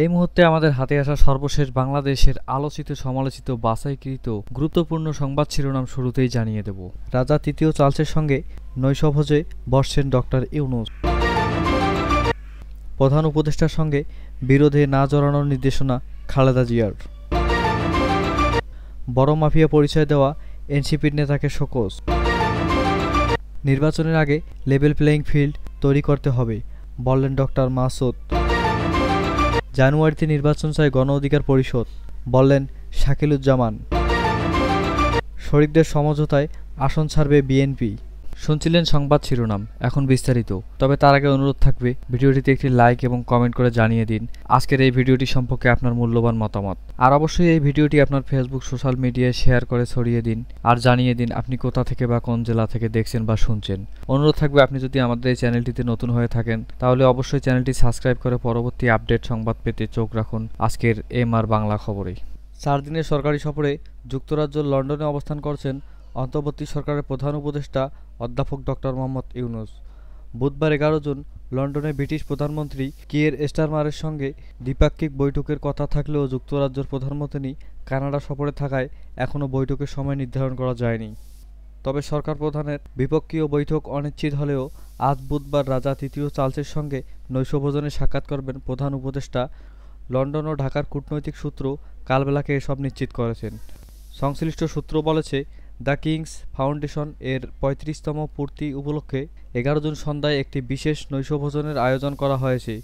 এই মুহূর্তে আমাদের হাতে আসা সর্বশেষ বাংলাদেশের আলোচিত সমালোচিত বাছাইকৃত গুরুত্বপূর্ণ সংবাদ শিরোনাম শুরুতেই জানিয়ে দেব। রাজা তৃতীয় চার্লসের সঙ্গে নৈশভোজে বসছেন ডক্টর ইউনূস। প্রধান উপদেষ্টার সঙ্গে বিরোধে না জড়ানোর নির্দেশনা খালেদা জিয়ার। বড় মাফিয়া পরিচয় দেওয়া এনসিপির নেতাকে শোকজ। নির্বাচনের আগে লেভেল প্লেয়িং ফিল্ড তৈরি করতে হবে বললেন ডক্টর মাসুদ। জানুয়ারিতে নির্বাচন চায় গণ অধিকার পরিষদ বললেন শাকিলুজ্জামান। শরিকদের সমঝোতায় আসন ছাড়বে বিএনপি। শুনছিলেন সংবাদ শিরোনাম, এখন বিস্তারিত। তবে তার আগে অনুরোধ থাকবে ভিডিওটিতে একটি লাইক এবং কমেন্ট করে জানিয়ে দিন আজকের এই ভিডিওটি সম্পর্কে আপনার মূল্যবান মতামত। আর অবশ্যই এই ভিডিওটি আপনার ফেসবুক সোশ্যাল মিডিয়ায় শেয়ার করে ছড়িয়ে দিন আর জানিয়ে দিন আপনি কোথা থেকে বা কোন জেলা থেকে দেখছেন বা শুনছেন। অনুরোধ থাকবে আপনি যদি আমাদের এই চ্যানেলটিতে নতুন হয়ে থাকেন তাহলে অবশ্যই চ্যানেলটি সাবস্ক্রাইব করে পরবর্তী আপডেট সংবাদ পেতে চোখ রাখুন আজকের এমআর বাংলা খবরে। 4 দিনের সরকারি সফরে যুক্তরাজ্য লন্ডনে অবস্থান করছেন অন্তর্বর্তী সরকারের প্রধান উপদেষ্টা অধ্যাপক ডক্টর মোহাম্মদ ইউনূস। বুধবার 11 জুন লন্ডনে ব্রিটিশ প্রধানমন্ত্রী কিয়ের স্টারমারের সঙ্গে দ্বিপাক্ষিক বৈঠকের কথা থাকলেও যুক্তরাজ্যের প্রধানমন্ত্রী কানাডা সফরে থাকায় এখনও বৈঠকের সময় নির্ধারণ করা যায়নি। তবে সরকার প্রধানের বিপক্ষীয় বৈঠক অনিশ্চিত হলেও আজ বুধবার রাজা তৃতীয় চার্লসের সঙ্গে নৈশভোজনে সাক্ষাৎ করবেন প্রধান উপদেষ্টা। লন্ডন ও ঢাকার কূটনৈতিক সূত্র কালবেলাকে এসব নিশ্চিত করেছেন। সংশ্লিষ্ট সূত্র বলেছে, দ্য কিংস ফাউন্ডেশন এর 35তম পূর্তি উপলক্ষে 11 জুন সন্ধ্যায় একটি বিশেষ নৈশভোজনের আয়োজন করা হয়েছে।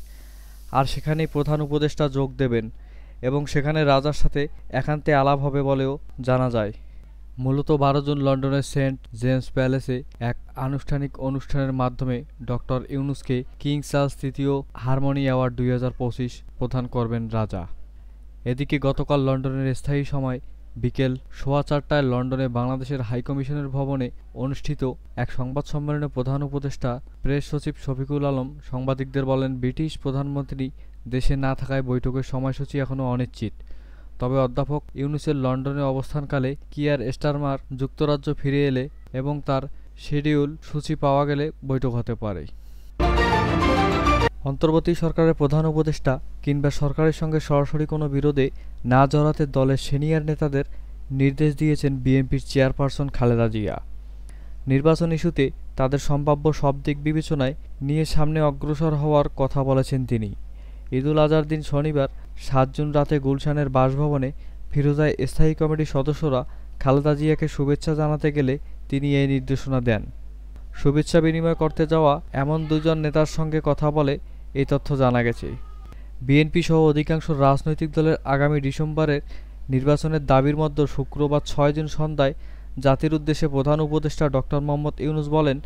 আর সেখানেই প্রধান উপদেষ্টা যোগ দেবেন এবং সেখানে রাজার সাথে একান্তে আলাপ হবে বলেও জানা যায়। মূলত 12 জুন লন্ডনের সেন্ট জেমস প্যালেসে এক আনুষ্ঠানিক অনুষ্ঠানের মাধ্যমে ডক্টর ইউনূসকে কিং চার্লস তৃতীয় হারমোনি অ্যাওয়ার্ড 2025 প্রদান করবেন রাজা। এদিকে গতকাল লন্ডনের স্থায়ী সময় বিকেল 4:15টায় লন্ডনে বাংলাদেশের হাইকমিশনের ভবনে অনুষ্ঠিত এক সংবাদ সম্মেলনে প্রধান উপদেষ্টা প্রেস সচিব শফিকুল আলম সাংবাদিকদের বলেন, ব্রিটিশ প্রধানমন্ত্রী দেশে না থাকায় বৈঠকের সময়সূচি এখনও অনিশ্চিত। তবে অধ্যাপক ইউনূসের লন্ডনে অবস্থানকালে কিয়ার স্টারমার যুক্তরাজ্য ফিরে এলে এবং তার শিডিউল সূচি পাওয়া গেলে বৈঠক হতে পারে। অন্তর্বর্তী সরকারের প্রধান উপদেষ্টা কিংবা সরকারের সঙ্গে সরাসরি কোনো বিরোধে না জড়াতে দলের সিনিয়র নেতাদের নির্দেশ দিয়েছেন বিএনপির চেয়ারপারসন খালেদা জিয়া। নির্বাচন ইস্যুতে তাদের সম্ভাব্য সব দিক বিবেচনায় নিয়ে সামনে অগ্রসর হওয়ার কথা বলেছেন তিনি। ঈদুল আজহার দিন শনিবার 7 জুন রাতে গুলশানের বাসভবনে ফিরোজায় স্থায়ী কমিটির সদস্যরা খালেদা জিয়াকে শুভেচ্ছা জানাতে গেলে তিনি এই নির্দেশনা দেন। শুভেচ্ছা বিনিময় করতে যাওয়া এমন 2 জন নেতার সঙ্গে কথা বলে এই তথ্য জানা গেছে। বিএনপি সহ অধিকাংশ রাজনৈতিক দলের আগামী ডিসেম্বরের নির্বাচনের দাবির মধ্যে শুক্রবার 6 জুন সন্ধ্যায় জাতির উদ্দেশ্যে প্রধান উপদেষ্টা ডক্টর মোহাম্মদ ইউনূস বলেন,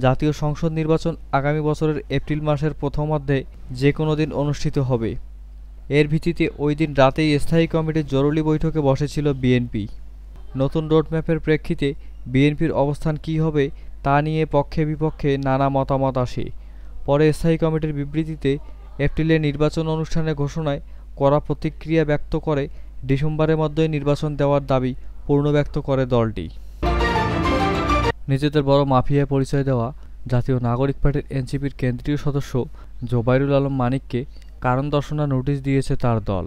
জাতীয় সংসদ নির্বাচন আগামী বছরের এপ্রিল মাসের প্রথমার্ধে যে কোনো দিন অনুষ্ঠিত হবে। এর ভিত্তিতে ওই দিন রাতেই স্থায়ী কমিটির জরুরি বৈঠকে বসেছিল বিএনপি। নতুন রোডম্যাপের প্রেক্ষিতে বিএনপির অবস্থান কী হবে তা নিয়ে পক্ষে বিপক্ষে নানা মতামত আসে। পরে স্থায়ী কমিটির বিবৃতিতে এপ্রিলে নির্বাচন অনুষ্ঠানের ঘোষণায় কড়া প্রতিক্রিয়া ব্যক্ত করে ডিসেম্বরের মধ্যেই নির্বাচন দেওয়ার দাবি পূর্ণব্যক্ত করে দলটি। নিজেদের বড় মাফিয়া পরিচয় দেওয়া জাতীয় নাগরিক পার্টির এনসিপির কেন্দ্রীয় সদস্য জোবাইরুল আলম মানিককে কারণ দর্শানোর নোটিশ দিয়েছে তার দল।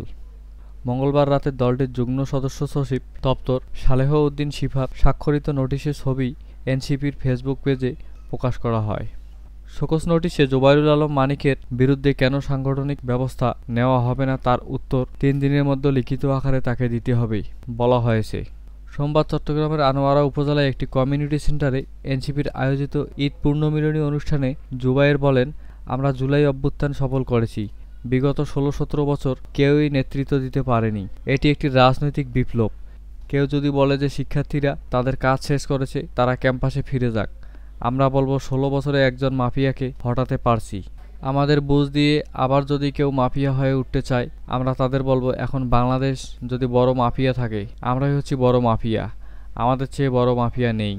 মঙ্গলবার রাতে দলটির যুগ্ম সদস্য সচিব দপ্তর সালেহ উদ্দিন শিফার স্বাক্ষরিত নোটিশের ছবি এনসিপির ফেসবুক পেজে প্রকাশ করা হয়। শোকজ নোটিশে জোবাইরুল আলম মানিকের বিরুদ্ধে কেন সাংগঠনিক ব্যবস্থা নেওয়া হবে না তার উত্তর 3 দিনের মধ্যে লিখিত আকারে তাকে দিতে হবে বলা হয়েছে। সোমবার চট্টগ্রামের আনোয়ারা উপজেলায় একটি কমিউনিটি সেন্টারে এনসিপির আয়োজিত ঈদ পূর্ণমিলনী অনুষ্ঠানে জুবায়ের বলেন, আমরা জুলাই অভ্যুত্থান সফল করেছি। বিগত 16-17 বছর কেউই নেতৃত্ব দিতে পারেনি। এটি একটি রাজনৈতিক বিপ্লব। কেউ যদি বলে যে শিক্ষার্থীরা তাদের কাজ শেষ করেছে তারা ক্যাম্পাসে ফিরে যাক, আমরা বলবো 16 বছরে একজন মাফিয়াকে হটাতে পারছি। আমাদের বুঝ দিয়ে আবার যদি কেউ মাফিয়া হয়ে উঠতে চায় আমরা তাদের বলবো, এখন বাংলাদেশ যদি বড় মাফিয়া থাকে আমরাই হচ্ছি বড় মাফিয়া, আমাদের চেয়ে বড় মাফিয়া নেই।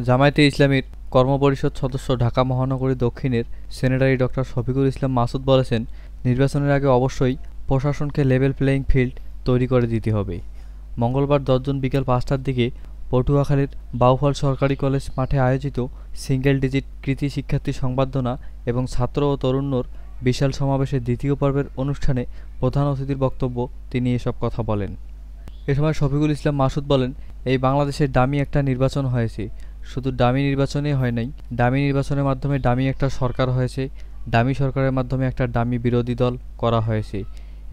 জামায়াতে ইসলামীর কর্মপরিষদ সদস্য ঢাকা মহানগরী দক্ষিণের সেনেটারি ডক্টর শফিকুল ইসলাম মাসুদ বলেছেন, নির্বাচনের আগে অবশ্যই প্রশাসনকে লেভেল প্লেয়িং ফিল্ড তৈরি করে দিতে হবে। মঙ্গলবার 10 জুন বিকেল 5টার দিকে পটুয়াখালীর বাউফল সরকারি কলেজ মাঠে আয়োজিত সিঙ্গেল ডিজিট কৃতি শিক্ষার্থী সংবর্ধনা এবং ছাত্র ও তরুণর বিশাল সমাবেশের দ্বিতীয় পর্বের অনুষ্ঠানে প্রধান অতিথির বক্তব্য তিনি এসব কথা বলেন। এ সময় শফিকুল ইসলাম মাসুদ বলেন, এই বাংলাদেশে ডামি একটা নির্বাচন হয়েছে, শুধু ডামি নির্বাচনেই হয় নাই, ডামি নির্বাচনের মাধ্যমে ডামি একটা সরকার হয়েছে, ডামি সরকারের মাধ্যমে একটা ডামি বিরোধী দল করা হয়েছে।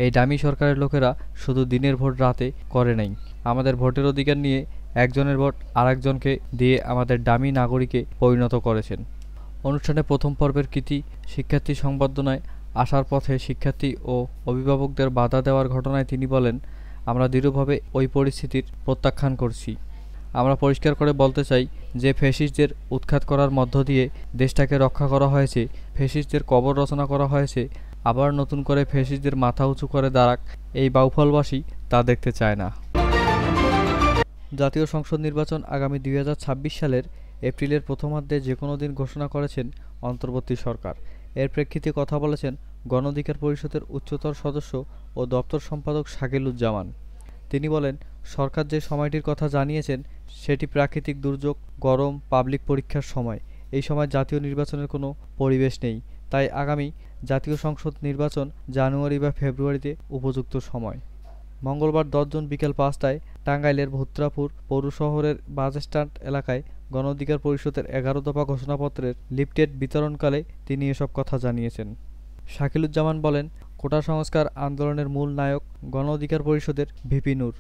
এই ডামি সরকারের লোকেরা শুধু দিনের ভোট রাতে করে নাই, আমাদের ভোটের অধিকার নিয়ে একজনের ভোট আরেকজনকে দিয়ে আমাদের ডামি নাগরিকে পরিণত করেছেন। অনুষ্ঠানে প্রথম পর্বের কৃতি শিক্ষার্থী সংবর্ধনায় আসার পথে শিক্ষার্থী ও অভিভাবকদের বাধা দেওয়ার ঘটনায় তিনি বলেন, আমরা দৃঢ়ভাবে ওই পরিস্থিতির প্রত্যাখ্যান করছি। আমরা পরিষ্কার করে বলতে চাই যে ফ্যাসিস্টদের উৎখাত করার মধ্য দিয়ে দেশটাকে রক্ষা করা হয়েছে, ফ্যাসিস্টদের কবর রচনা করা হয়েছে, আবার নতুন করে ফ্যাসিস্টদের মাথা উঁচু করে দাঁড়াক এই বাউফলবাসী তা দেখতে চায় না। জাতীয় সংসদ নির্বাচন আগামী 2026 সালের এপ্রিলের প্রথমার্ধে যে কোনো দিন ঘোষণা করেছেন অন্তর্বর্তী সরকার। এর প্রেক্ষিতে কথা বলেছেন গণ অধিকার পরিষদের উচ্চতর সদস্য ও দপ্তর সম্পাদক শাকিলুজ্জামান। তিনি বলেন, সরকার যে সময়টির কথা জানিয়েছেন সেটি প্রাকৃতিক দুর্যোগ, গরম, পাবলিক পরীক্ষার সময়। এই সময় জাতীয় নির্বাচনের কোনো পরিবেশ নেই, তাই আগামী জাতীয় সংসদ নির্বাচন জানুয়ারি বা ফেব্রুয়ারিতে উপযুক্ত সময়। মঙ্গলবার 10 জুন বিকেল 5টায় টাঙ্গাইলের ভূত্রাপুর পৌর শহরের বাসস্ট্যান্ড এলাকায় গণ অধিকার পরিষদের 11 দফা ঘোষণাপত্রের লিফলেট বিতরণকালে তিনি এসব কথা জানিয়েছেন। শাকিলুজ্জামান বলেন, কোটা সংস্কার আন্দোলনের মূল নায়ক গণ অধিকার পরিষদের ভিপি নূর।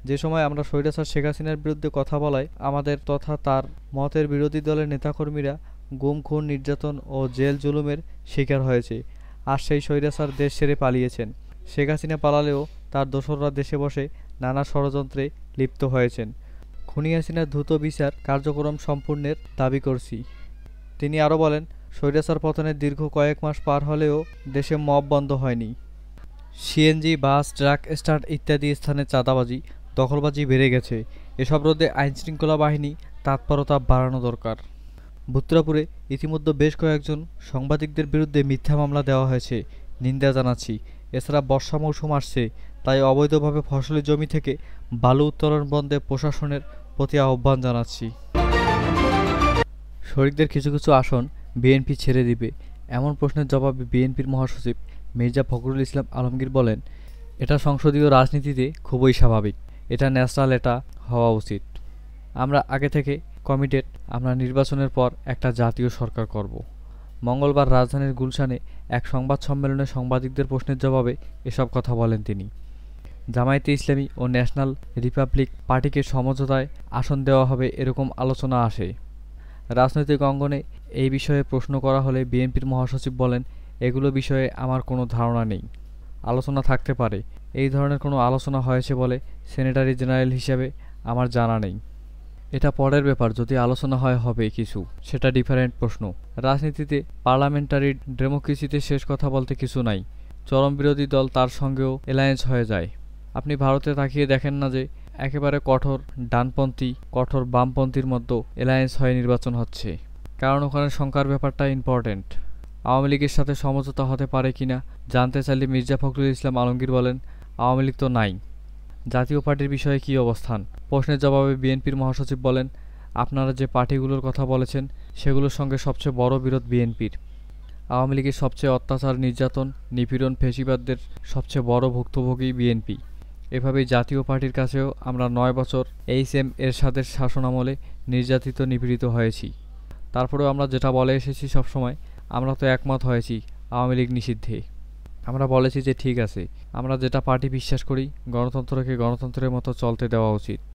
যে সময় আমরা স্বৈরাচার শেখ হাসিনার বিরুদ্ধে কথা বলায় আমাদের তথা তার মতের বিরোধী দলের নেতাকর্মীরা গুম, খুন, নির্যাতন ও জেল জুলুমের শিকার হয়েছে। আর সেই স্বৈরাচার দেশ ছেড়ে পালিয়েছেন। শেখ হাসিনা পালালেও তার দোসররা দেশে বসে নানা ষড়যন্ত্রে লিপ্ত হয়েছেন। খুনি হাসিনার দ্রুত বিচার কার্যক্রম সম্পূর্ণের দাবি করছি। তিনি আরও বলেন, স্বৈরাচার পতনের দীর্ঘ কয়েক মাস পার হলেও দেশে মব বন্ধ হয়নি। সিএনজি, বাস, ট্রাক স্ট্যান্ড ইত্যাদি স্থানে চাঁদাবাজি, দখলবাজি বেড়ে গেছে। এসব রোধে আইনশৃঙ্খলা বাহিনী তৎপরতা বাড়ানো দরকার। ভূত্রাপুরে ইতিমধ্যে বেশ কয়েকজন সাংবাদিকদের বিরুদ্ধে মিথ্যা মামলা দেওয়া হয়েছে, নিন্দা জানাচ্ছি। এছাড়া বর্ষা মৌসুম আসছে, তাই অবৈধভাবে ফসলি জমি থেকে বালু উত্তোলন বন্ধে প্রশাসনের প্রতি আহ্বান জানাচ্ছি। শরিকদের কিছু কিছু আসন বিএনপি ছেড়ে দিবে, এমন প্রশ্নের জবাবে বিএনপির মহাসচিব মির্জা ফখরুল ইসলাম আলমগীর বলেন, এটা সংসদীয় রাজনীতিতে খুবই স্বাভাবিক, এটা ন্যাচারাল, এটা হওয়া উচিত। আমরা আগে থেকে কমিটেড, আমরা নির্বাচনের পর একটা জাতীয় সরকার করব। মঙ্গলবার রাজধানীর গুলশানে এক সংবাদ সম্মেলনে সাংবাদিকদের প্রশ্নের জবাবে এসব কথা বলেন তিনি। জামায়াতে ইসলামী ও ন্যাশনাল রিপাবলিক পার্টিকে সমঝোতায় আসন দেওয়া হবে এরকম আলোচনা আসে। রাজনৈতিক অঙ্গনে এই বিষয়ে প্রশ্ন করা হলে বিএনপির মহাসচিব বলেন, এগুলো বিষয়ে আমার কোনো ধারণা নেই, আলোচনা থাকতে পারে। এই ধরনের কোনো আলোচনা হয়েছে বলে সেক্রেটারি জেনারেল হিসেবে আমার জানা নেই। এটা পরের ব্যাপার, যদি আলোচনা হবে কিছু, সেটা ডিফারেন্ট প্রশ্ন। রাজনীতিতে পার্লামেন্টারি ডেমোক্রেসিতে শেষ কথা বলতে কিছু নাই। চরম বিরোধী দল তার সঙ্গেও অ্যালায়েন্স হয়ে যায়। আপনি ভারতে তাকিয়ে দেখেন না যে একেবারে কঠোর ডানপন্থী, কঠোর বামপন্থীর মধ্যে অ্যালায়েন্স হয়ে নির্বাচন হচ্ছে, কারণ ওখানে সংখ্যার ব্যাপারটা ইম্পর্টেন্ট। আওয়ামী লীগের সাথে সমঝোতা হতে পারে কিনা জানতে চাইলে মির্জা ফখরুল ইসলাম আলমগীর বলেন, আওয়ামী লীগ তো নাই। জাতীয় পার্টির বিষয়ে কী অবস্থান? প্রশ্নের জবাবে বিএনপির মহাসচিব বলেন, আপনারা যে পার্টিগুলোর কথা বলেছেন সেগুলোর সঙ্গে সবচেয়ে বড় বিরোধ বিএনপির। আওয়ামী লীগের সবচেয়ে অত্যাচার, নির্যাতন, নিপীড়ন, ফ্যাসিবাদদের সবচেয়ে বড় ভুক্তভোগী বিএনপি। এভাবেই জাতীয় পার্টির কাছেও আমরা 9 বছর এইচ.এম. এরশাদের শাসনামলে নির্যাতিত, নিপীড়িত হয়েছি। তারপরেও আমরা যেটা বলে এসেছি সবসময়, আমরা তো একমত হয়েছি আওয়ামী লীগ নিষিদ্ধে। আমরা বলেছি যে ঠিক আছে, আমরা যেটা পার্টি বিশ্বাস করি, গণতন্ত্রকে গণতন্ত্রের মতো চলতে দেওয়া উচিত।